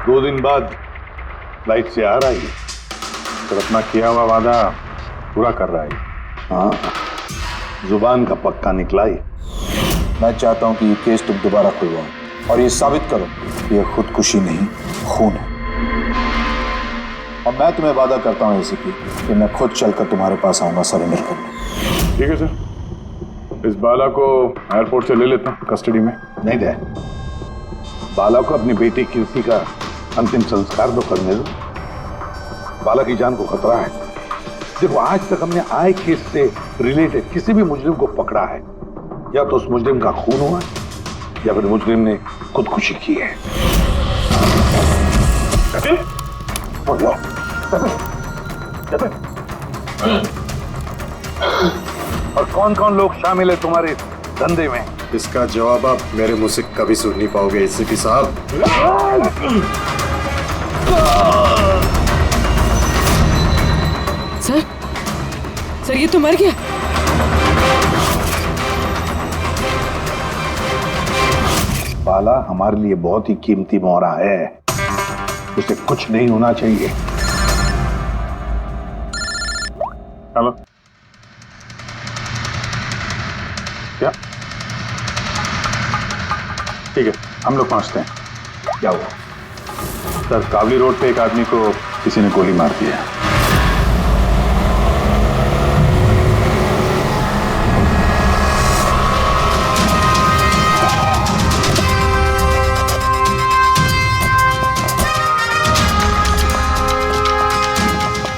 2 दिन बाद फ्लाइट से आ रहा है तो अपना किया हुआ वादा पूरा कर रहा है। हाँ, जुबान का पक्का निकला ही। मैं चाहता हूं कि ये केस तुम दोबारा खुलवाओ और ये साबित करो कि ये खुदकुशी नहीं, खून है। और मैं तुम्हें वादा करता हूं एसीपी कि मैं खुद चलकर तुम्हारे पास आऊंगा सरेंडर करने। ठीक है सर, इस बाला को एयरपोर्ट से ले लेता हूँ कस्टडी में। नहीं दे, बाला को अपनी बेटी कीर्ति का अंतिम संस्कार तो करने दो। बाला की जान को खतरा है। देखो, आज तक हमने आए केस से रिलेटेड किसी भी मुजरिम को पकड़ा है, या तो उस मुजरिम का खून हुआ है या फिर मुजरिम ने खुदकुशी की है। और कौन कौन लोग शामिल है तुम्हारे धंधे में? इसका जवाब आप मेरे मुंह से कभी सुन नहीं पाओगे एसीपी साहब। सर ये तो मर गया। बाला हमारे लिए बहुत ही कीमती मोहरा है, उसे कुछ नहीं होना चाहिए। हेलो, क्या? ठीक है, हम लोग पहुंचते हैं। क्या हुआ? सर, कावली रोड पे एक आदमी को किसी ने गोली मार दी है।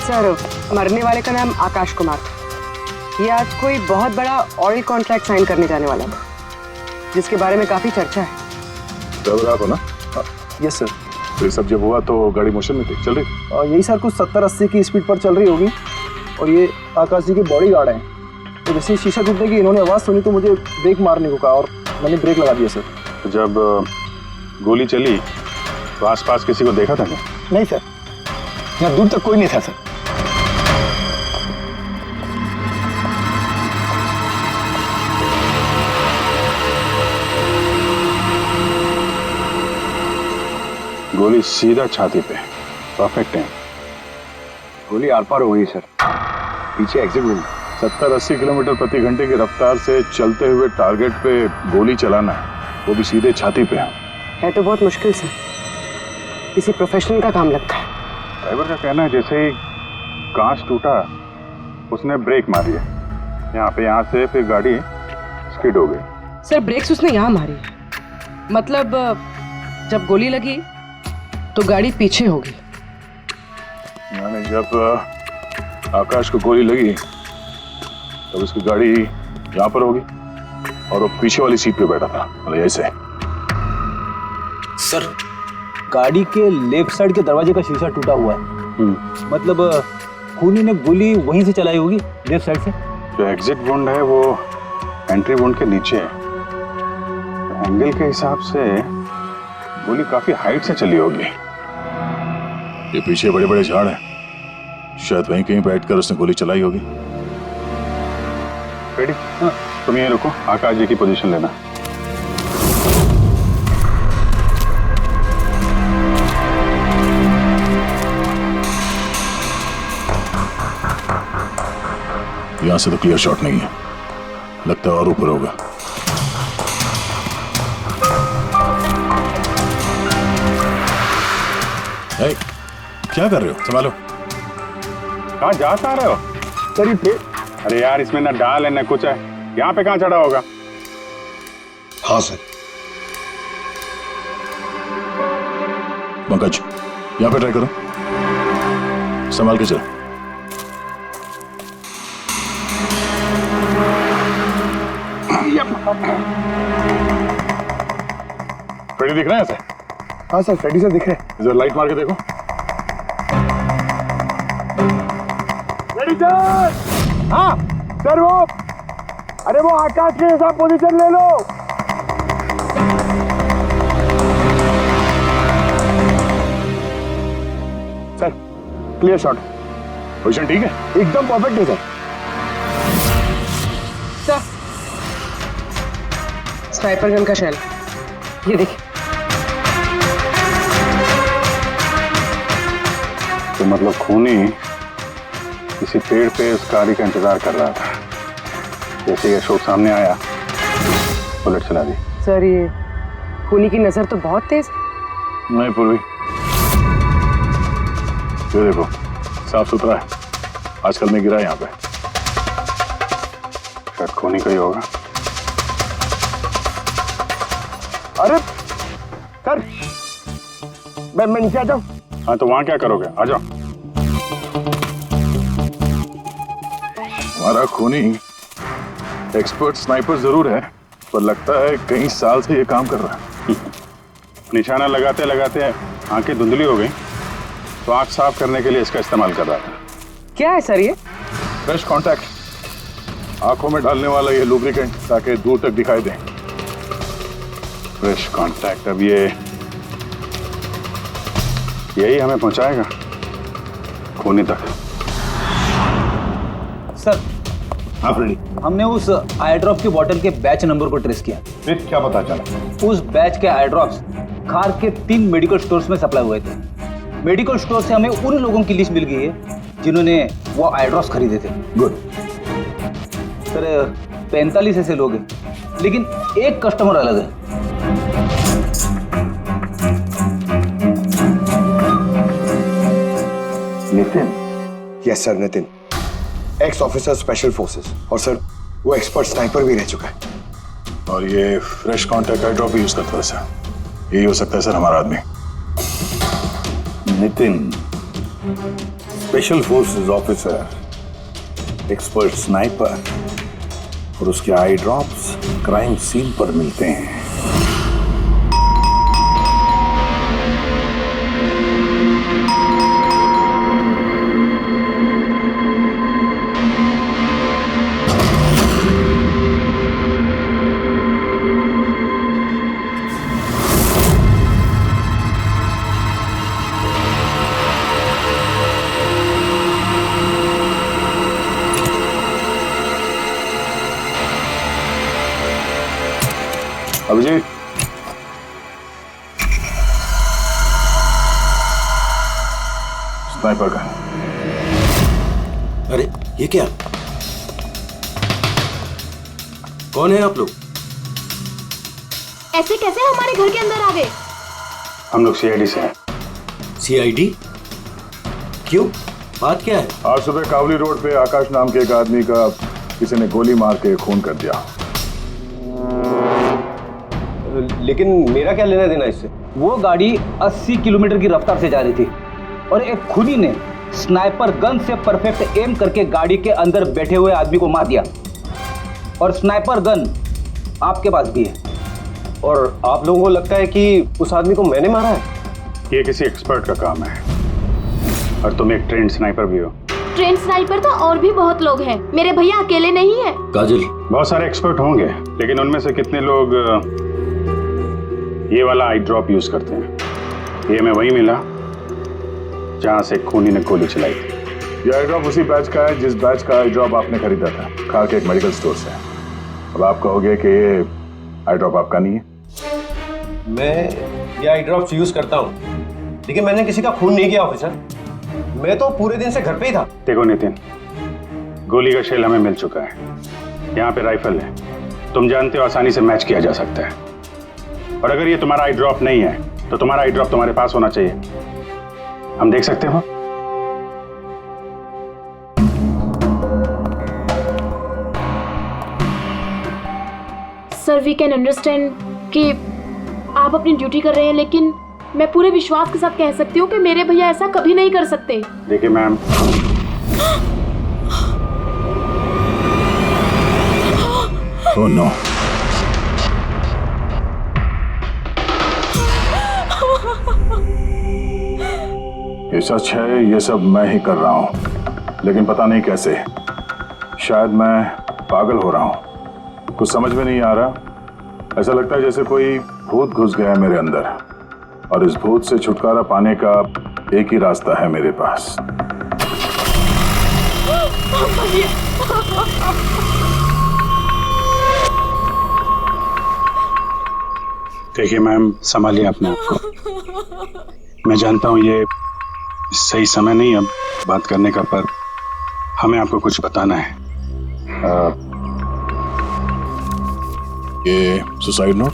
सर, मरने वाले का नाम आकाश कुमार था। ये आज कोई बहुत बड़ा ऑयल कॉन्ट्रैक्ट साइन करने जाने वाला था, जिसके बारे में काफी चर्चा है। ड्राइवर आप हो ना? Yes sir. तो ये सब जब हुआ तो गाड़ी मोशन में थी, चल रही थी? यही सर कुछ 70-80 की स्पीड पर चल रही होगी। और ये आकाश जी के बॉडी गार्ड हैं, तो जैसे शीशा टूटने की इन्होंने आवाज़ सुनी तो मुझे ब्रेक मारने को कहा और मैंने ब्रेक लगा दिया सर। तो जब गोली चली तो आसपास किसी को देखा था क्या? नहीं सर, यहाँ दूर तक कोई नहीं था सर। गोली सीधा छाती पे, परफेक्ट है। गोली आर पार हो गई सर, पीछे एग्जिट हुई। 70-80 किलोमीटर प्रति घंटे की रफ्तार से चलते हुए टारगेट पे गोली चलाना, वो भी सीधे छाती पे है तो बहुत मुश्किल सर, किसी प्रोफेशनल का काम लगता है। ड्राइवर का कहना है जैसे ही कांच टूटा उसने ब्रेक मारी है यहाँ से, फिर गाड़ी स्किड हो गई। सर, ब्रेक्स उसने यहाँ मारी, मतलब जब गोली लगी तो गाड़ी पीछे होगी। मैंने जब आकाश को गोली लगी तब उसकी गाड़ी यहाँ पर होगी और वो पीछे वाली सीट पे बैठा था, मतलब ऐसे। सर, गाड़ी के लेफ्ट साइड के दरवाजे का शीशा टूटा हुआ है, मतलब खूनी ने गोली वहीं से चलाई होगी, लेफ्ट साइड से। जो एग्जिट वुंड है वो एंट्री वुंड के नीचे है, एंगल के हिसाब से गोली काफी हाइट से चली होगी। ये पीछे बड़े बड़े झाड़ हैं, शायद वहीं कहीं बैठकर उसने गोली चलाई होगी। रेडी? हाँ, तुम यहीं रुको, आकाश जी की पोजीशन लेना। यहां से तो क्लियर शॉट नहीं है, लगता है और ऊपर होगा। क्या कर रहे हो? संभालो। कहाँ जा रहे हो? अरे यार, इसमें ना डाल है ना कुछ है, यहाँ पे कहाँ चढ़ा होगा? हाँ सर। पंकज, यहाँ पे ट्राई करो, संभाल के चलो। फ्रेडी दिख रहे हैं ऐसे? हाँ सर, फ्रेडी सर दिख रहे हैं। इधर लाइट मार के देखो। हाँ सर, वो आकाश के साथ पोजीशन ले लो। Sir, clear shot. पोजीशन ठीक है? एकदम परफेक्ट है सर। सर, स्नाइपर गन का शेल, ये देखिए। तो मतलब खूनी किसी पेड़ पे उस गाड़ी का इंतजार कर रहा था। जैसे ही अशोक सामने आया, बुलेट चला दी। सर ये खूनी की नजर तो बहुत तेज है। नहीं पूर्वी, ये देखो साफ सुथरा है। आजकल मैं गिरा यहाँ पे। शायद खूनी का ही होगा। अरे सर, मैं नीचे आ जाऊं? हाँ तो वहां क्या करोगे? आ जाओ। हमारा खूनी एक्सपर्ट स्नाइपर जरूर है, पर लगता है कई साल से ये काम कर रहा है। निशाना लगाते लगाते आंखें धुंधली हो गई, तो आंख साफ करने के लिए इसका इस्तेमाल कर रहा था। क्या है सर ये? फ्रेश कांटेक्ट, आंखों में डालने वाला ये लुब्रिकेंट, ताकि दूर तक दिखाई दे। फ्रेश कांटेक्ट, अब ये यही हमें पहुंचाएगा खूनी तक। सर, हाँ फ्रेडी, हमने उस आई ड्रॉप की बोतल के बैच नंबर को ट्रेस किया। फिर क्या पता चला? उस बैच के आई ड्रॉप्स खार के 3 मेडिकल स्टोर्स में सप्लाई हुए थे। मेडिकल स्टोर से हमें उन लोगों की लिस्ट मिल गई है जिन्होंने वो आई ड्रॉप्स खरीदे थे। गुड। सर 45 ऐसे लोग हैं, लेकिन एक कस्टमर अलग है। Nitin? Yes sir, Nitin, x officer special forces, और सर वो एक्सपर्ट स्नाइपर भी रह चुका है। और ये फ्रेश कांटेक्ट आई ड्रॉप यूज करता है सर। यही हो सकता है सर हमारा आदमी। Nitin, special forces officer, expert sniper और उसके आई ड्रॉप्स क्राइम सीन पर मिलते हैं। अभिजीत, स्नाइपर का। अरे ये क्या? कौन है आप लोग? ऐसे कैसे हमारे घर के अंदर आ गए? हम लोग सीआईडी से हैं। सीआईडी? क्यों? बात क्या है? आज सुबह कावली रोड पे आकाश नाम के एक आदमी का किसी ने गोली मार के खून कर दिया। लेकिन मेरा क्या लेना देना इससे? वो गाड़ी 80 किलोमीटर की रफ्तार से जा रही थी और एक खूनी ने स्नाइपर गन से परफेक्ट एम करके गाड़ी के अंदर बैठे हुए आदमी को मार दिया। और स्नाइपर गन आपके पास भी है। और आप लोगों को लगता है कि उस आदमी को मैंने मारा है? ये किसी एक्सपर्ट का काम है, और तुम एक ट्रेंड स्नाइपर भी हो। ट्रेन स्नाइपर तो और भी बहुत लोग हैं, मेरे भैया अकेले नहीं है। काजल, बहुत सारे एक्सपर्ट होंगे, लेकिन उनमें से कितने लोग ये वाला आई ड्रॉप यूज करते हैं? ये हमें वही मिला जहां से खूनी ने गोली चलाई थी। ये आई ड्रॉप उसी बैच का है जिस बैच का आई ड्रॉप आपने खरीदा था खार के एक मेडिकल स्टोर से। अब आप कहोगे कि ये आई ड्रॉप आपका नहीं है। मैं ये आई ड्रॉप्स यूज करता हूँ, लेकिन मैंने किसी का खून नहीं किया ऑफिसर। मैं तो पूरे दिन से घर पे ही था। देखो नितिन, गोली का शेल हमें मिल चुका है, यहाँ पे राइफल है, तुम जानते हो आसानी से मैच किया जा सकता है। और अगर ये तुम्हारा आई ड्रॉप नहीं है तो तुम्हारा आई ड्रॉप तुम्हारे पास होना चाहिए। हम देख सकते हो? सर वी कैन अंडरस्टैंड कि आप अपनी ड्यूटी कर रहे हैं, लेकिन मैं पूरे विश्वास के साथ कह सकती हूँ कि मेरे भैया ऐसा कभी नहीं कर सकते। देखिए मैम, ओह नो, ये सच है, ये सब मैं ही कर रहा हूँ, लेकिन पता नहीं कैसे। शायद मैं पागल हो रहा हूँ, कुछ समझ में नहीं आ रहा। ऐसा लगता है जैसे कोई भूत घुस गया है मेरे अंदर, और इस भूत से छुटकारा पाने का एक ही रास्ता है मेरे पास। देखिए मैम, संभालिए अपने आप को। मैं जानता हूँ ये सही समय नहीं अब बात करने का, पर हमें आपको कुछ बताना है। ये सुसाइड नोट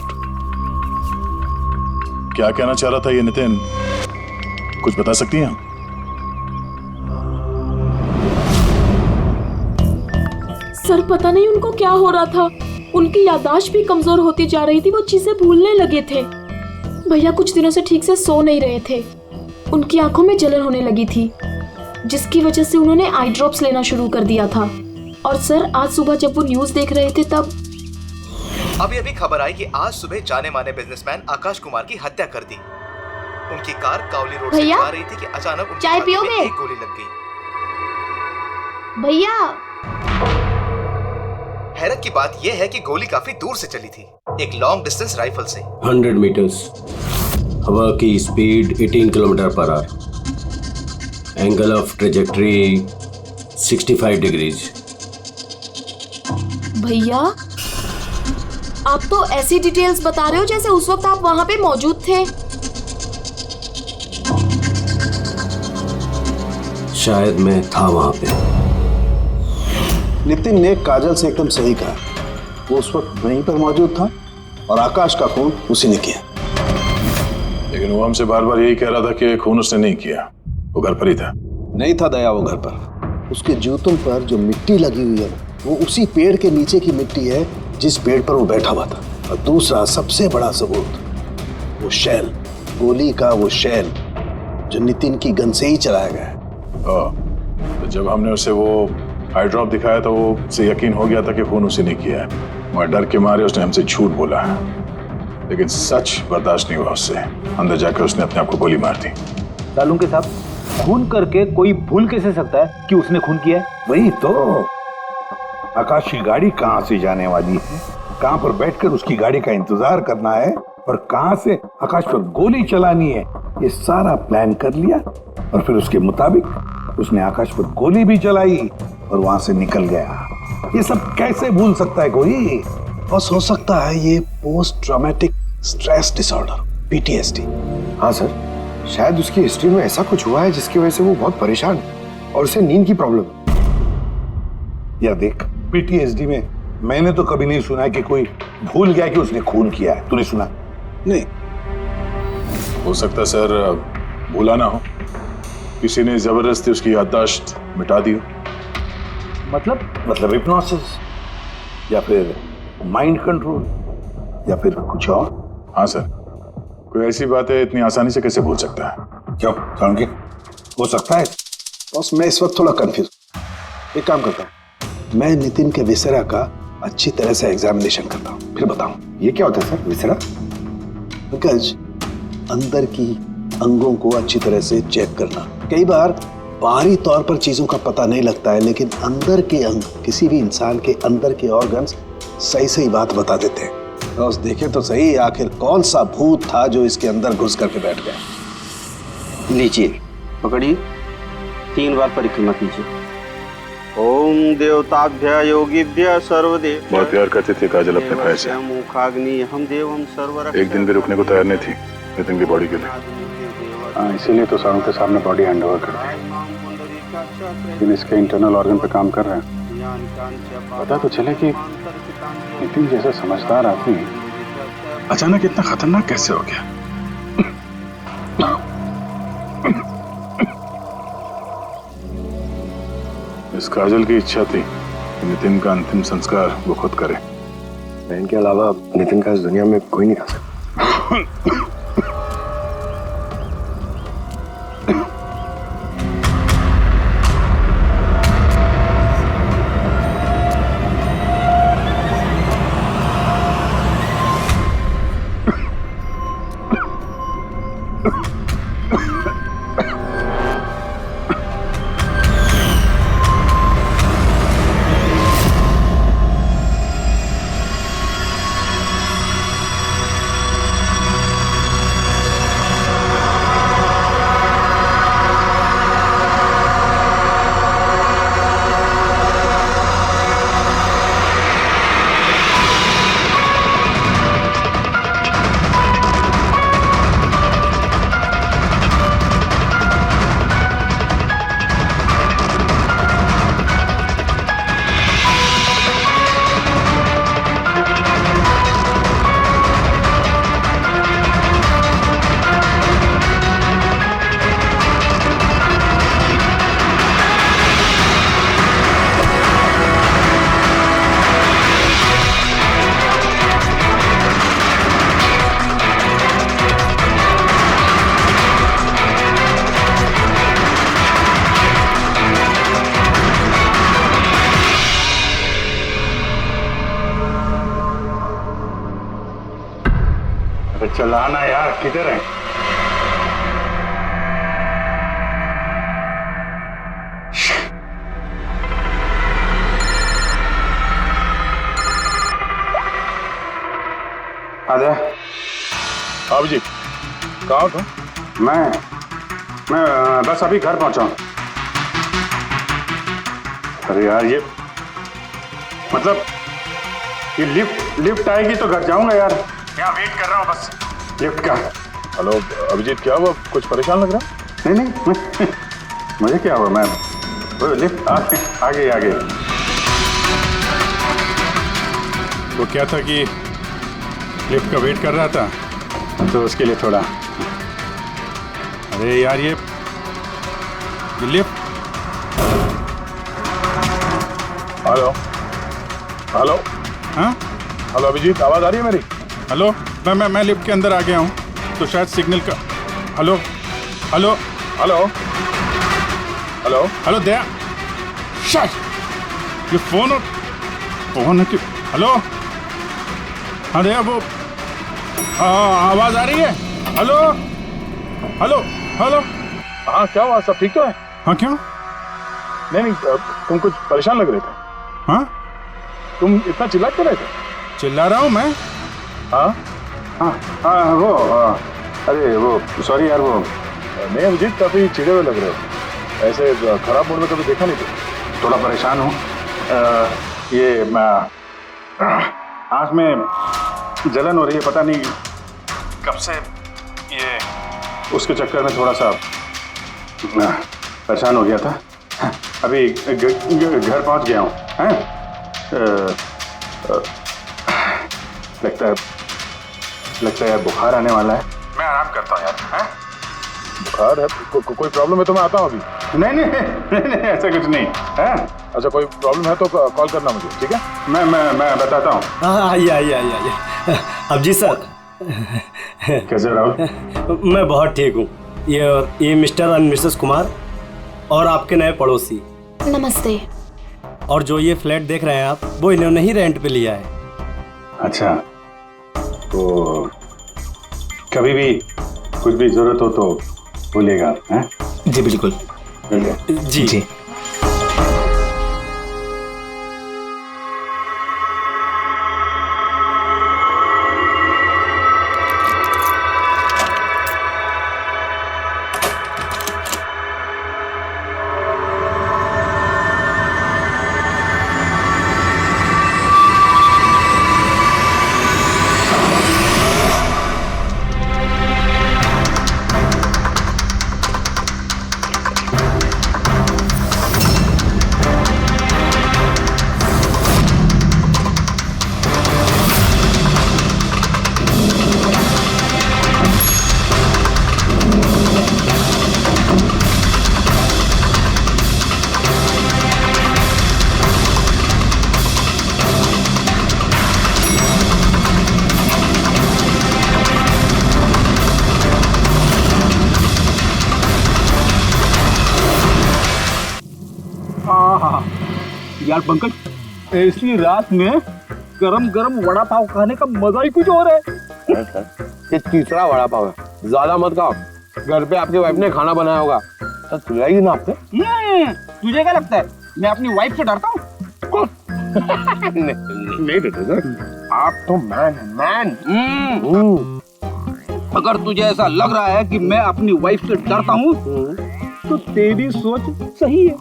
क्या कहना चाह रहा था ये नितिन, कुछ बता सकती हैं? सर पता नहीं उनको क्या हो रहा था, उनकी याददाश्त भी कमजोर होती जा रही थी, वो चीजें भूलने लगे थे। भैया कुछ दिनों से ठीक से सो नहीं रहे थे, उनकी आंखों में जलन होने लगी थी, जिसकी वजह से उन्होंने आई ड्रॉप्स लेना शुरू कर दिया था। और सर आज सुबह जब वो न्यूज देख रहे थे तब अभी खबर आई कि आज सुबह जाने माने बिजनेसमैन आकाश कुमार की हत्या कर दी। उनकी कार कावली रोड से जा रही थी कि अचानक उनकी चाय छाती में पियोगे? एक गोली लग गई। भैया हैरत की बात यह है कि गोली काफी दूर से चली थी, एक लॉन्ग डिस्टेंस राइफल से। 100 मीटर्स, हवा की speed 18 kilometre per hour, angle of trajectory 65 degrees. भैया आप तो ऐसी डिटेल्स बता रहे हो जैसे उस वक्त आप वहां पे मौजूद थे। शायद मैं था वहां पे। नितिन ने काजल से एकदम सही कहा, वो उस वक्त वहीं पर मौजूद था और आकाश का खून उसी ने किया। लेकिन वो हमसे बार बार यही कह रहा था कि खून उसने नहीं किया, वो घर पर ही था। नहीं था दया वो घर पर, उसके जूतों पर जो मिट्टी लगी हुई है वो उसी पेड़ के नीचे की मिट्टी है जिस पेड़ पर वो बैठा हुआ था। और दूसरा सबसे बड़ा सबूत, वो शैल, गोली का वो शैल जो नितिन की गन से ही चलाया गया है। तो जब हमने उसे वो आई ड्रॉप दिखाया तो वो उसे यकीन हो गया था कि खून उसी ने किया है, मगर डर के मारे उसने हमसे झूठ बोला है। लेकिन सच बर्दाश्त नहीं हुआ उससे, अंदर जाकर उसने अपने आप को गोली मार दी। सालुंके साहब, खून करके कोई भूल कैसे सकता है कि उसने खून किया है? वही तो, आकाश की गाड़ी कहां से जाने वाली है, कहां पर बैठकर उसकी गाड़ी का इंतजार करना है और कहां से आकाश पर गोली चलानी है, ये सारा प्लान कर लिया। और फिर उसके मुताबिक उसने आकाश पर गोली भी चलाई और वहां से निकल गया। ये सब कैसे भूल सकता है कोई? बस हो सकता है ये post traumatic stress disorder, PTSD। हाँ सर, शायद उसकी हिस्ट्री में ऐसा कुछ हुआ है जिसकी वजह से वो बहुत परेशान और उसे नींद की प्रॉब्लम। या देख, PTSD में मैंने तो कभी नहीं सुना कि कोई भूल गया कि उसने खून किया है। तूने सुना? नहीं। हो सकता है सर भूला ना हो, किसी ने जबरदस्ती उसकी याददाश्त मिटा दी हो। मतलब हिप्नोसिस या फिर माइंड कंट्रोल या फिर कुछ और। हाँ सर, कोई ऐसी बात है इतनी आसानी से कैसे भूल सकता है? क्यों सालुंके, हो सकता है? बस मैं इस वक्त थोड़ा कंफ्यूज। एक काम करता हूँ, मैं नितिन के विसरा का अच्छी तरह से एग्जामिनेशन करता हूँ, फिर बताऊँ। ये क्या होता है सर, विसरा? पंकज, अंदर की अंगों को अच्छी तरह से चेक करना। कई बार बाहरी तौर पर चीजों का पता नहीं लगता है, लेकिन अंदर के अंग, किसी भी इंसान के अंदर के ऑर्गन्स सही सही बात बता देते हैं। तो देखे तो सही, आखिर कौन सा भूत था जो इसके अंदर घुस करके बैठ गया। लीजिए, पकड़िए, 3 बार परिक्रमा कीजिए। ओम देवताभ्य योगिभ्य सर्वदेव। बहुत प्यार करती थी काजल अपने भाई से, मुखाग्नि हम देवम सर्वरक्षक। एक दिन भी रुकने को तैयार नहीं थी नितिन की बॉडी के लिए। हाँ, इसीलिए तो सारों के सामने बॉडी हैंड ओवर कर दी, लेकिन इसके इंटरनल ऑर्गन पे काम कर रहे हैं। पता तो चले कि नितिन जैसा समझदार आदमी अचानक इतना खतरनाक कैसे हो गया। इस काजल की इच्छा थी कि नितिन का अंतिम संस्कार वो खुद करे। बहन के अलावा नितिन का इस दुनिया में कोई नहीं कर सकता। चलाना यार, किधर है? आजा। अभिजीत कहाँ हो तुम? मैं बस अभी घर पहुंचा हूं। अरे यार ये मतलब ये लिफ्ट आएगी तो घर जाऊंगा यार। यहाँ वेट कर रहा हूँ बस लिफ्ट का। हेलो अभिजीत, क्या हुआ? कुछ परेशान लग रहा? नहीं मुझे क्या हुआ, मैं वो लिफ्ट आ गई। तो क्या था कि लिफ्ट का वेट कर रहा था तो उसके लिए थोड़ा। अरे यार ये लिफ्ट। हेलो हाँ हेलो अभिजीत, आवाज आ रही है मेरी? हेलो, मैं लिफ्ट के अंदर आ गया हूँ तो शायद सिग्नल का। Hello hello hello hello hello Daya, शायद ये फोन है कि। हेलो हाँ दया, वो आवाज आ रही है? Hello hello hello. हाँ क्या हुआ, सब ठीक तो है? हाँ क्यों? नहीं तुम कुछ परेशान लग रहे थे। हाँ तुम इतना चिल्ला क्यों रहे थे? चिल्ला रहा हूँ मैं? हाँ वो अरे वो सॉरी यार, वो नहीं अभिजीत, काफी चिड़े हुए लग रहे हो। ऐसे खराब मूड में कभी देखा नहीं था। थोड़ा परेशान हूँ। ये आँख में जलन हो रही है, पता नहीं कब से। ये उसके चक्कर में थोड़ा सा परेशान हो गया था। अभी घर पहुँच गया हूँ। लगता है यार बुखार आने वाला है। मैं आराम करता हूँ यार। बुखार है? कोई प्रॉब्लम है तो मैं आता हूँ अभी। नहीं ऐसा कुछ नहीं है। अच्छा कोई प्रॉब्लम है तो कॉल करना मुझे, ठीक है? मैं बताता हूँ। आइए। अभिजीत सर कैसे राहुल? मैं बहुत ठीक हूँ। ये मिस्टर और मिसेस कुमार और आपके नए पड़ोसी। नमस्ते। और जो ये फ्लैट देख रहे हैं आप, वो इन्होंने ही रेंट पे लिया है। अच्छा, तो कभी भी कुछ भी जरूरत हो तो बोलिएगा। हैं? जी बिल्कुल। जी। यार पंकज, ऐसी रात में गरम गरम वड़ा पाव खाने का मजा ही कुछ और है। ये तीसरा वड़ा पाव है, ज्यादा मत खाओ। घर पे आपकी वाइफ ने खाना बनाया होगा तो खिलाएगी ना आपने। तुझे क्या लगता है मैं अपनी वाइफ से डरता हूँ? नहीं डरते सर, आप तो मैन। अगर तुझे ऐसा लग रहा है कि मैं अपनी वाइफ से डरता हूँ तो तेरी सोच सही है।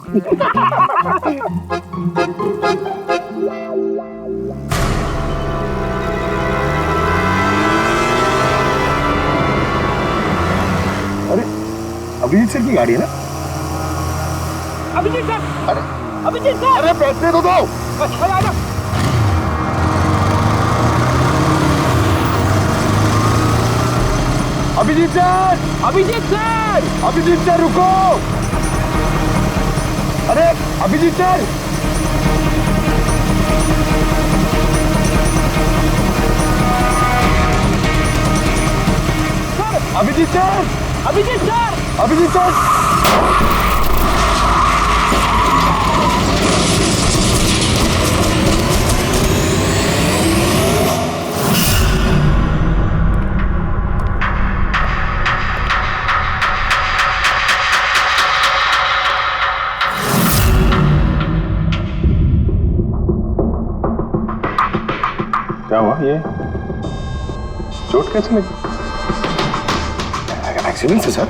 अरे अभिजीत सर की गाड़ी है ना? अभिजीत सर, अरे पैसे तो दो। अभिजीत सर रुको। अरे अभिजीत सर, अभिजीत सर। ये चोट कैसे लगी? एक्सीडेंट से सर।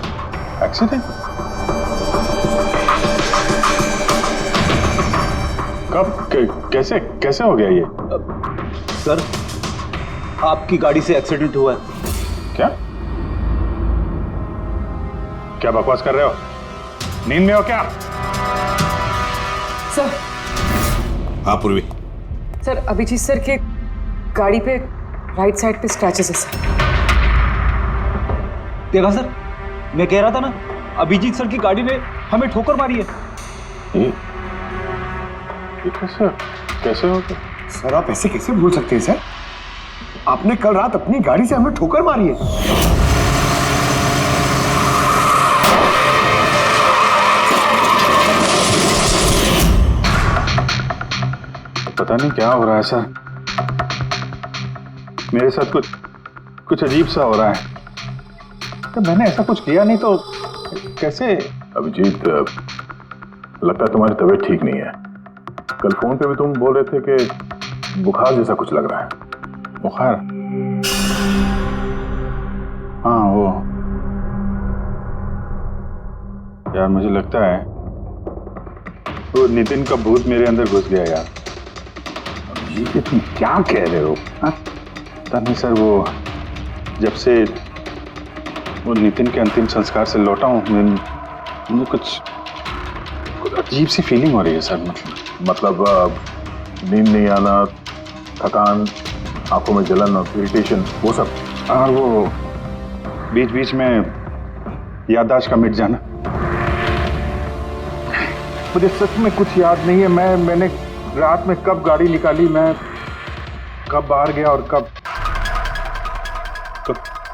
एक्सीडेंट? कब कैसे कैसे हो गया ये? सर आपकी गाड़ी से एक्सीडेंट हुआ है। क्या क्या बकवास कर रहे हो? नींद में हो क्या? सर। हाँ पूर्वी। सर अभिजीत सर के गाड़ी पे राइट साइड पे स्क्रैचेस है सर। देखा सर, मैं कह रहा था ना, अभिजीत सर की गाड़ी ने हमें ठोकर मारी है। ये कैसे कैसे हो गया? सर आप ऐसे कैसे भूल सकते हैं सर? आपने कल रात अपनी गाड़ी से हमें ठोकर मारी है। पता नहीं क्या हो रहा है सर, मेरे साथ कुछ अजीब सा हो रहा है। तो मैंने ऐसा कुछ किया नहीं तो कैसे? अभिजीत, लगता है तुम्हारी तबीयत ठीक नहीं है। कल फोन पे भी तुम बोल रहे थे कि बुखार जैसा कुछ लग रहा है। बुखार? हाँ वो यार, मुझे लगता है वो नितिन का भूत मेरे अंदर घुस गया यार। ये तुम क्या कह रहे हो? पता नहीं सर, वो जब से वो नितिन के अंतिम संस्कार से लौटा हूँ, मुझे कुछ अजीब सी फीलिंग हो रही है सर। मतलब नींद नहीं आना, थकान, आंखों में जलन और इरिटेशन, वो सब। और वो बीच बीच में याददाश्त का मिट जाना। मुझे सच में कुछ याद नहीं है। मैंने रात में कब गाड़ी निकाली, मैं कब बाहर गया और कब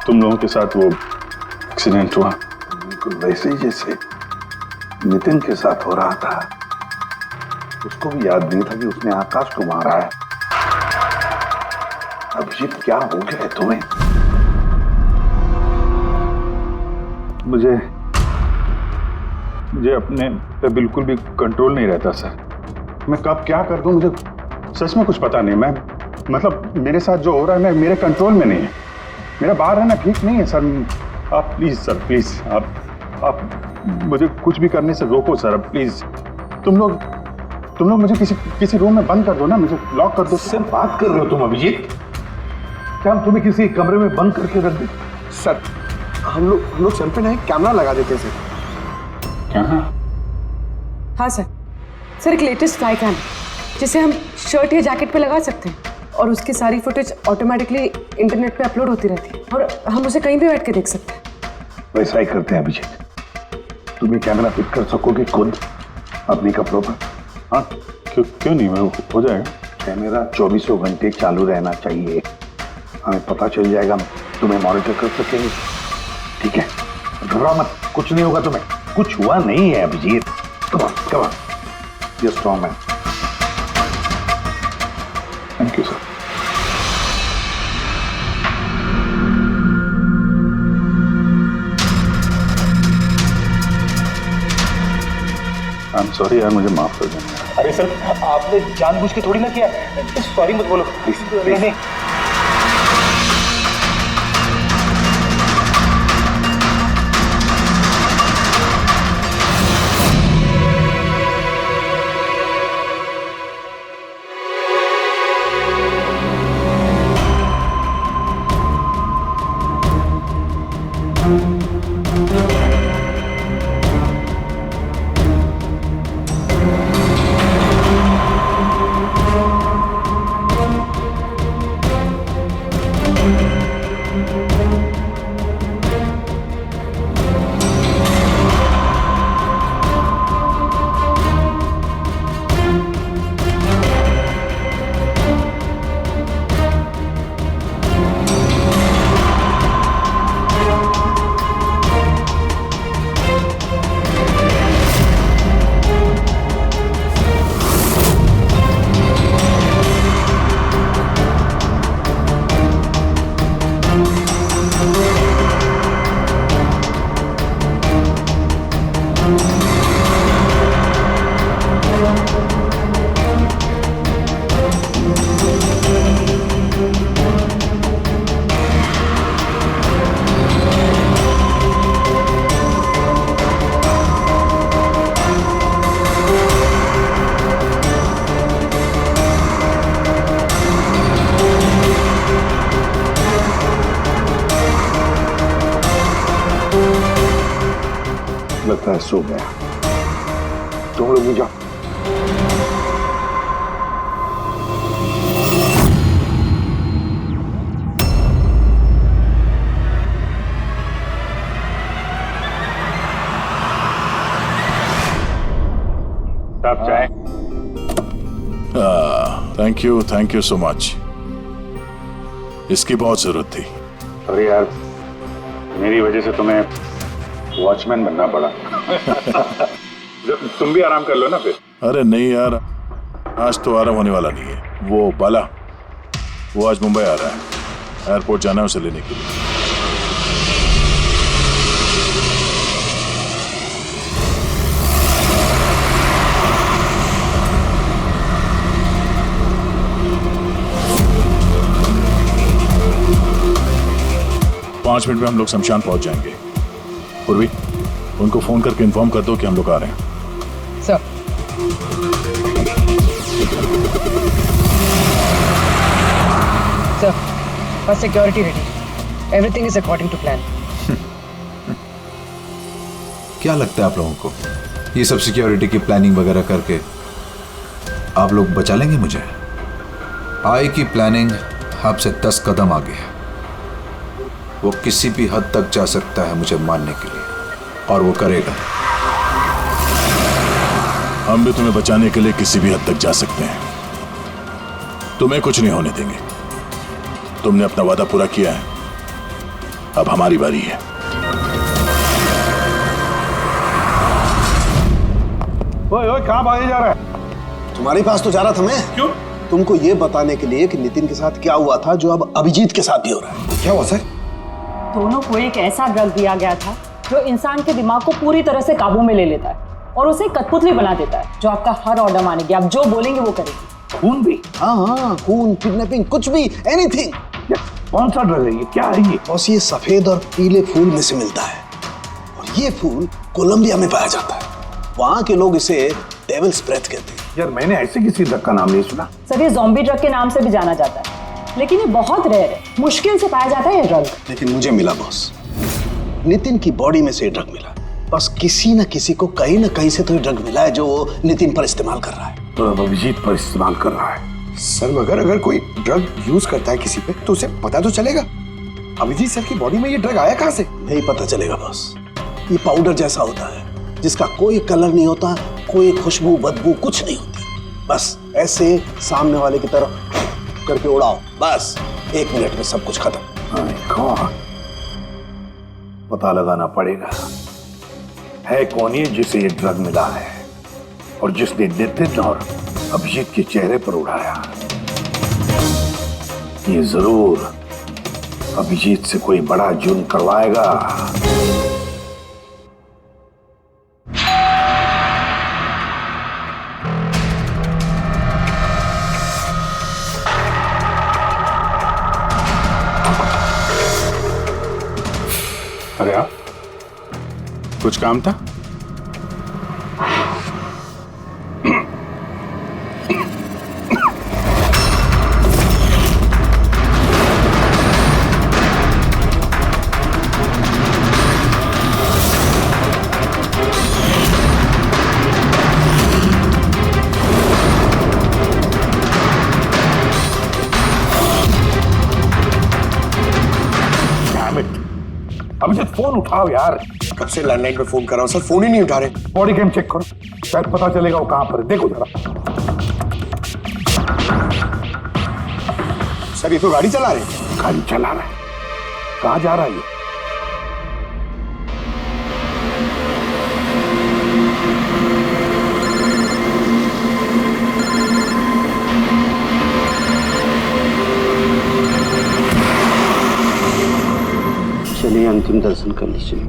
तुम लोगों के साथ वो एक्सीडेंट हुआ। बिल्कुल वैसे ही जैसे नितिन के साथ हो रहा था। उसको भी याद नहीं था कि उसने आकाश को मारा है। अभिजीत क्या हो गया है तुम्हें? मुझे अपने पे बिल्कुल भी कंट्रोल नहीं रहता सर। मैं कब क्या कर दूं, मुझे सच में कुछ पता नहीं। मैं मतलब मेरे साथ जो हो रहा है मैं मेरे कंट्रोल में नहीं है। मेरा बाहर रहना ठीक नहीं है सर। आप प्लीज सर, प्लीज आप मुझे कुछ भी करने से रोको सर, प्लीज। तुम लोग मुझे किसी रूम में बंद कर दो ना, मुझे लॉक कर दो। किससे बात कर रहे हो तुम अभिजीत? क्या हम तुम्हें किसी कमरे में बंद करके रख दे? सर हम लोग सर पे ना एक कैमरा लगा देते सर। क्या? हाँ सर। सर एक लेटेस्ट फ्लाई कैम जिसे हम शर्ट या जैकेट पे लगा सकते हैं और उसकी सारी फुटेज ऑटोमेटिकली इंटरनेट पे अपलोड होती रहती है और हम उसे कहीं भी बैठ के देख सकते हैं। वैसा ही करते हैं अभिजीत। तुम ये कैमरा फिट कर सकोगे खुद अपने कपड़ों पर? हाँ क्यों नहीं, मैं हो जाएगा। कैमरा 24 घंटे चालू रहना चाहिए। हमें पता चल जाएगा, तुम्हें मॉनिटर कर सकेंगे। ठीक है, घबराओ मत, कुछ नहीं होगा तुम्हें। कुछ हुआ नहीं है Abhijit. Come on, you strong man. Thank you sir. I am sorry यार, मुझे माफ कर देना। अरे सर आपने जानबूझ के थोड़ी ना किया। सॉरी मत बोलो। नहीं। लगता है सो गया। तुम लोग भी जाओ। साहब चाय। Thank you so much. इसकी बहुत जरूरत थी। अरे यार, मेरी वजह से तुम्हें वॉचमैन बनना पड़ा। तुम भी आराम कर लो ना फिर। अरे नहीं यार, आज तो आराम होने वाला नहीं है। वो बाला, वो आज मुंबई आ रहा है, एयरपोर्ट जाना है उसे लेने के लिए। 5 मिनट में हम लोग शमशान पहुंच जाएंगे। पूर्वी, उनको फोन करके इन्फॉर्म कर दो कि हम लोग आ रहे हैं। सर, बस security ready, everything is according to plan. क्या लगता है आप लोगों को, ये सब सिक्योरिटी की प्लानिंग वगैरह करके आप लोग बचा लेंगे मुझे? आई की प्लानिंग आपसे 10 कदम आगे है। वो किसी भी हद तक जा सकता है मुझे मारने के लिए, और वो करेगा। हम भी तुम्हें बचाने के लिए किसी भी हद तक जा सकते हैं। तुम्हें कुछ नहीं होने देंगे। तुमने अपना वादा पूरा किया है, अब हमारी बारी है। ओए ओए, कहाँ भागे जा रहा है? तुम्हारे पास तो जा रहा था मैं। क्यों? तुमको ये बताने के लिए कि नितिन के साथ क्या हुआ था जो अब अभिजीत के साथ भी हो रहा है। क्या हुआ सर? दोनों को एक ऐसा ड्रग दिया गया था जो इंसान के दिमाग को पूरी तरह से काबू में ले लेता है और उसे कठपुतली बना देता है, जो आपका हर ऑर्डर मानेगी। आप जो बोलेंगे वो करेगी। खून भी? हाँ, खून, किडनैपिंग, कुछ भी, एनीथिंग। कौन सा ड्रग है ये? क्या है ये? बस ये सफेद और पीले फूल में से मिलता है, और ये फूल कोलंबिया में पाया जाता है। वहाँ के लोग इसे डेविल्स ब्रेथ कहते हैं। यार, मैंने ऐसे किसी ड्रग का नाम नहीं सुना। सर, ये ज़ॉम्बी ड्रग के नाम से भी जाना जाता है, लेकिन ये बहुत रेयर है, मुश्किल से पाया जाता है ये ड्रग। लेकिन मुझे मिला बॉस, नितिन की बॉडी में से ये ड्रग मिला। बस किसी न किसी को कहीं ना कहीं से तो ये ड्रग मिला है जो वो नितिन पर इस्तेमाल कर रहा है। तो अभिजीत पर इस्तेमाल कर रहा है। सर, मगर अगर कोई ड्रग यूज करता है किसी पे तो उसे पता तो चलेगा। अभिजीत सर की बॉडी में ये ड्रग आया कहाँ से? नहीं पता चलेगा बॉस। ये पाउडर जैसा होता है जिसका कोई कलर नहीं होता, कोई खुशबू बदबू कुछ नहीं होती। बस ऐसे सामने वाले की तरफ करके उड़ाओ, बस 1 मिनट में सब कुछ खत्म। पता लगाना पड़ेगा है कौन ये जिसे ये ड्रग मिला है और जिसने नितिन और अभिजीत के चेहरे पर उड़ाया। ये जरूर अभिजीत से कोई बड़ा जुर्म करवाएगा। अरे आप, कुछ काम था? अभिजीत, फोन उठाओ यार। कब से लैंडलाइन पे फोन कर रहा हूँ सर, फोन ही नहीं उठा रहे। बॉडी कैम चेक करो, शायद पता चलेगा वो कहां पर है। देखो जरा। सर, ये तो गाड़ी चला रहे हैं। गाड़ी चला रहा है? कहां जा रहा है ये? चलिए अंतिम दर्शन कर लीजिए।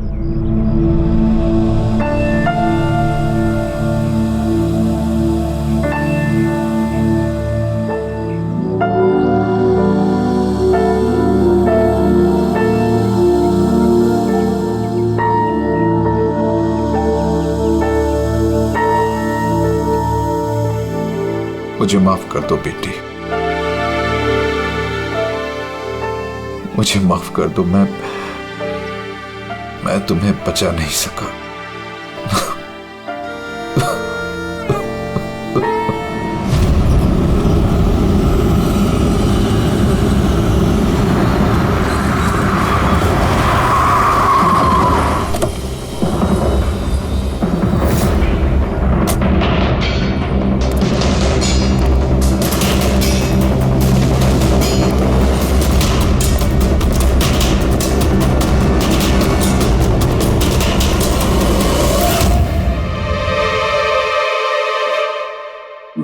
मुझे माफ कर दो बेटी, मुझे माफ कर दो। मैं तुम्हें बचा नहीं सका।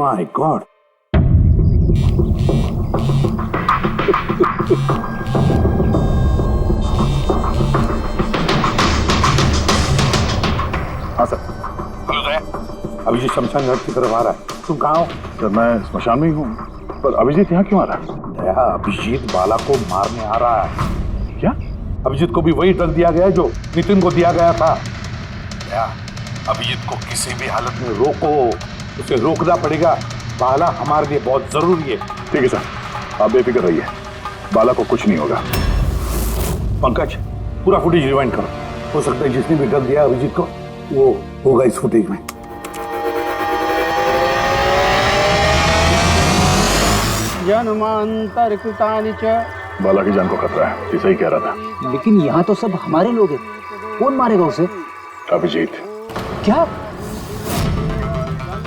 My God. हाँ सर। अभिजीत शमशान घाट की तरफ आ रहा है। तुम कहाँ हो? सर मैं स्मशान में ही हूँ, पर अभिजीत यहाँ क्यों आ रहा है? दया, अभिजीत बाला को मारने आ रहा है। क्या? अभिजीत को भी वही ड्रग दिया गया है जो नितिन को दिया गया था। दया, अभिजीत को किसी भी हालत में रोको, उसे रोकना पड़ेगा। बाला हमारे लिए बहुत जरूरी है। ठीक है सर, आप बेफिक्र रहिए, बाला को कुछ नहीं होगा। पंकज, पूरा फुटेज रिवाइंड करो। हो सकता है जिसने भी ड्रग दिया अभिजीत को वो होगा इस फुटेज में। जन्मांतर कृतानि च। बाला की जान को खतरा है, ये सही कह रहा था। लेकिन यहाँ तो सब हमारे लोग हैं, कौन मारेगा उसे? अभिजीत। क्या?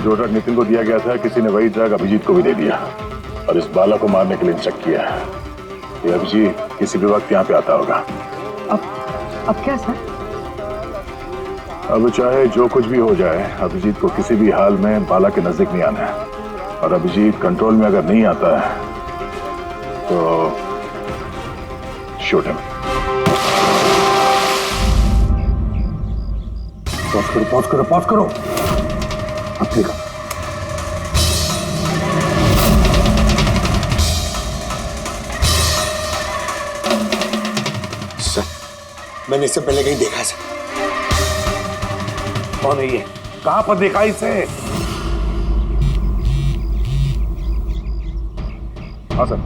जो ड्रग नितिन को दिया गया था, किसी ने वही ड्रग अभिजीत को भी दे दिया और इस बाला को मारने के लिए इंस्ट्रक्ट किया है। ये अभिजीत किसी भी वक्त यहाँ पे आता होगा। अब क्या सर? अब चाहे जो कुछ भी हो जाए, अभिजीत को किसी भी हाल में बाला के नजदीक नहीं आना है। और अभिजीत कंट्रोल में अगर नहीं आता है तो शूट हिम। पॉज करो। अब देखो, सर मैंने इससे पहले कहीं देखा है सर। कौन है ये? कहां पर देखा इसे? हाँ सर।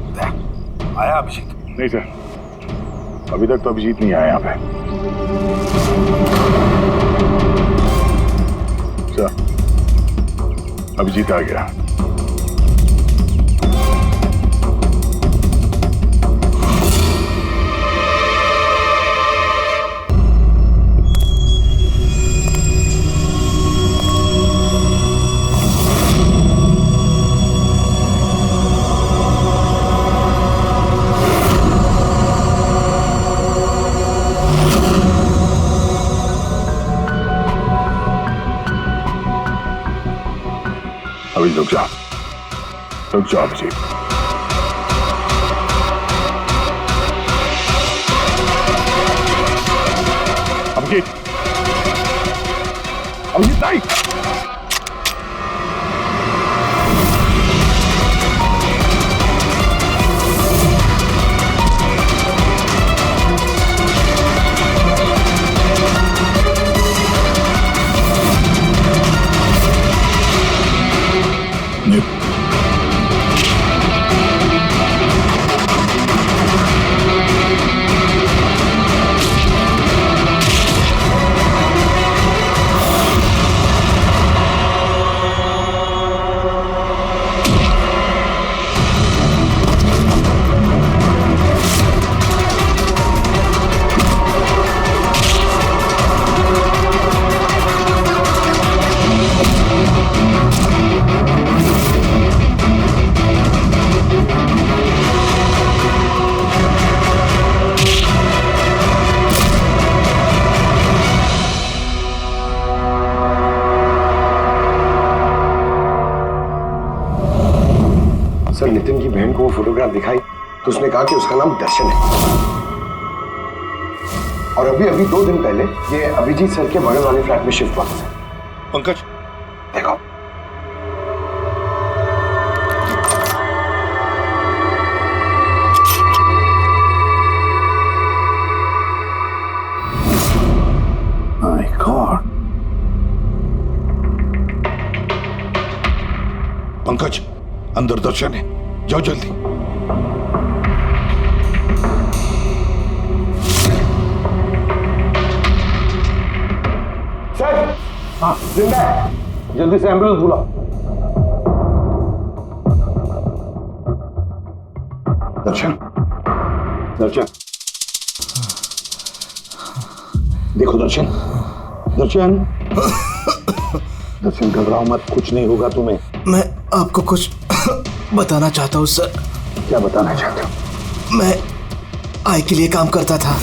आया अभिजीत? नहीं सर, अभी तक तो अभिजीत नहीं आया यहाँ पे। सर, अभिजीत आ गया। अभी रुक जाओ अभिजीत। अभिजीत नहीं। सर नितिन की बहन को वो फोटोग्राफ दिखाई तो उसने कहा कि उसका नाम दर्शन है। और अभी 2 दिन पहले ये अभिजीत सर के बगल वाले फ्लैट में शिफ्ट हुआ था। पंकज देखो, माय गॉड। पंकज, अंदर दर्शन है, जाओ जल्दी। सर हाँ जिंदा है, जल्दी से एम्बुलेंस बुलाओ। दर्शन, देखो दर्शन, घबराओ मत, कुछ नहीं होगा तुम्हें। मैं आपको कुछ बताना चाहता हूँ सर। क्या बताना चाहते हो? मैं आई के लिए काम करता था।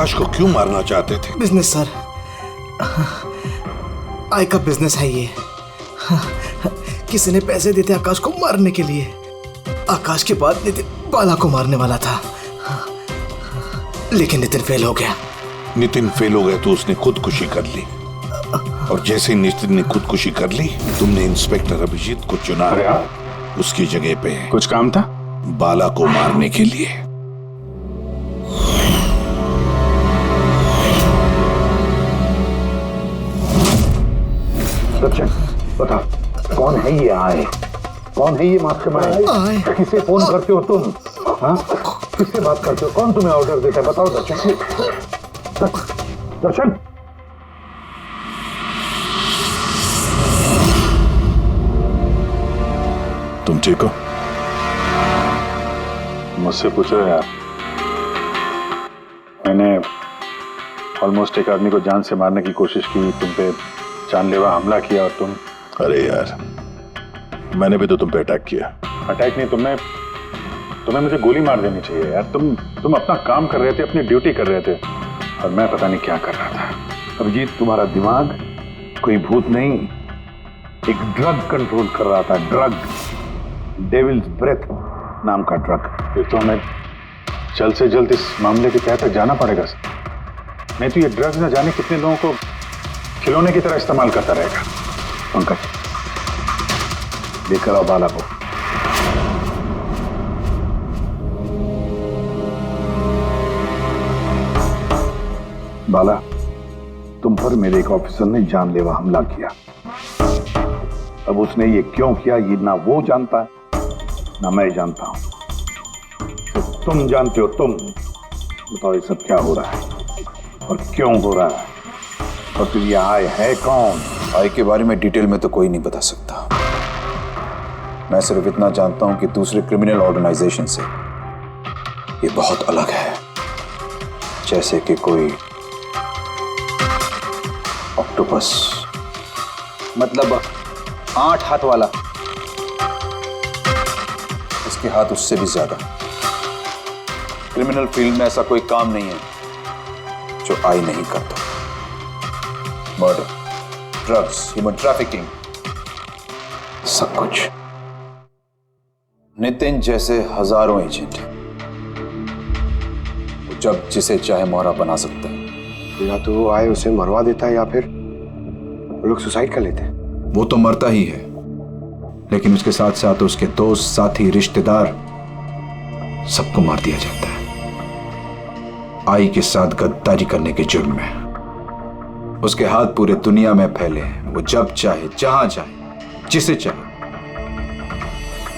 आकाश को क्यों मारना चाहते थे? बिजनेस सर, आय का बिजनेस है ये। किसी ने पैसे देते आकाश को मारने के लिए। आकाश के बाद नितिन बाला को मारने वाला था, लेकिन नितिन फेल हो गया। नितिन फेल हो गया तो उसने खुदकुशी कर ली, और जैसे ही नितिन ने खुदकुशी कर ली, तुमने इंस्पेक्टर अभिजीत को चुना उसकी जगह पे। कुछ काम था? बाला को मारने के लिए। सचिन बता, कौन है ये आए? कौन है ये मास्टरमाइंड? किसे फोन करते हो तुम? हाँ, किससे बात करते हो? कौन तुम्हें ऑर्डर देता है? बताओ दर्शन। दर्शन, तुम ठीक हो? मुझसे पूछो यार। मैंने ऑलमोस्ट एक आदमी को जान से मारने की कोशिश की, तुम पे जानलेवा हमला किया, और तुम। अरे यार, मैंने भी तो तुम पे अटैक किया। अटैक नहीं, तुम्हें मुझे गोली मार देनी चाहिए यार। तुम अपना काम कर रहे थे, अपनी ड्यूटी कर रहे थे, और मैं पता नहीं क्या कर रहा था। अभिजीत, तुम्हारा दिमाग कोई भूत नहीं, एक ड्रग कंट्रोल कर रहा था। ड्रग, डेविल्स ब्रेथ नाम का ड्रग। फिर तो हमें जल्द से जल्द इस मामले के तहत जाना पड़ेगा। नहीं तो ये ड्रग्स न जाने कितने लोगों को खिलौने की तरह इस्तेमाल करता रहेगा। पंकज, लेकर आओ बाला को। बाला, तुम पर मेरे एक ऑफिसर ने जानलेवा हमला किया। अब उसने ये क्यों किया, ये ना वो जानता है ना मैं जानता हूं। तो तुम जानते हो। तुम बताओ ये सब क्या हो रहा है और क्यों हो रहा है, और फिर ये आय है कौन? आय के बारे में डिटेल में तो कोई नहीं बता सकता। मैं सिर्फ इतना जानता हूं कि दूसरे क्रिमिनल ऑर्गेनाइजेशन से ये बहुत अलग है। जैसे कि कोई ऑक्टोपस, मतलब 8 हाथ वाला। इसके हाथ उससे भी ज्यादा। क्रिमिनल फील्ड में ऐसा कोई काम नहीं है जो आय नहीं करता। मर्डर, ड्रग्स, ह्यूमन ट्रैफिकिंग, सब कुछ। नितिन जैसे हजारों एजेंट हैं, वो जब जिसे चाहे मोहरा बना सकता है। या तो आए उसे मरवा देता है, या फिर वो लोग सुसाइड कर लेते हैं। वो तो मरता ही है, लेकिन उसके साथ साथ उसके दोस्त, साथी, रिश्तेदार, सबको मार दिया जाता है आई के साथ गद्दारी करने के जुर्म में। उसके हाथ पूरे दुनिया में फैले हैं। वो जब चाहे, जहां चाहे, जिसे चाहे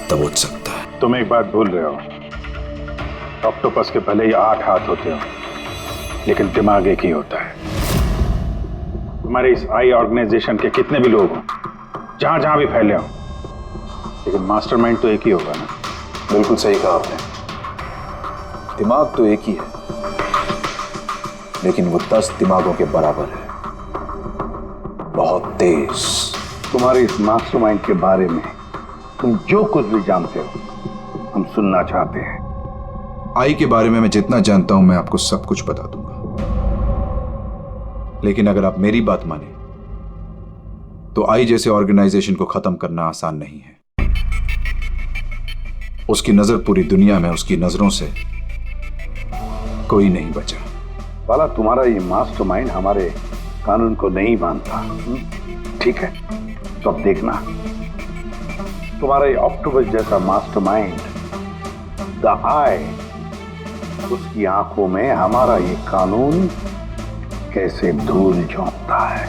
दबोच सकता है। तुम एक बात भूल रहे हो। ऑक्टोपस के भले ही 8 हाथ होते हो, लेकिन दिमाग एक ही होता है। तुम्हारे इस आई ऑर्गेनाइजेशन के कितने भी लोग हो, जहां जहां भी फैले हो, लेकिन मास्टरमाइंड तो एक ही होगा ना। बिल्कुल सही कहा आपने। दिमाग तो एक ही है, लेकिन वो 10 दिमागों के बराबर है, बहुत तेज। तुम्हारे इस मास्टरमाइंड के बारे में तुम जो कुछ भी जानते हो हम सुनना चाहते हैं। आई के बारे में मैं जितना जानता हूं मैं आपको सब कुछ बता दूंगा, लेकिन अगर आप मेरी बात माने तो आई जैसे ऑर्गेनाइजेशन को खत्म करना आसान नहीं है। उसकी नजर पूरी दुनिया में, उसकी नजरों से कोई नहीं बचा। बाला, तुम्हारा ये मास्टरमाइंड हमारे कानून को नहीं मानता, ठीक है? तो अब देखना, तुम्हारा ये ऑक्टोपस जैसा मास्टरमाइंड, द आई, उसकी आंखों में हमारा ये कानून कैसे धूल झोंकता है।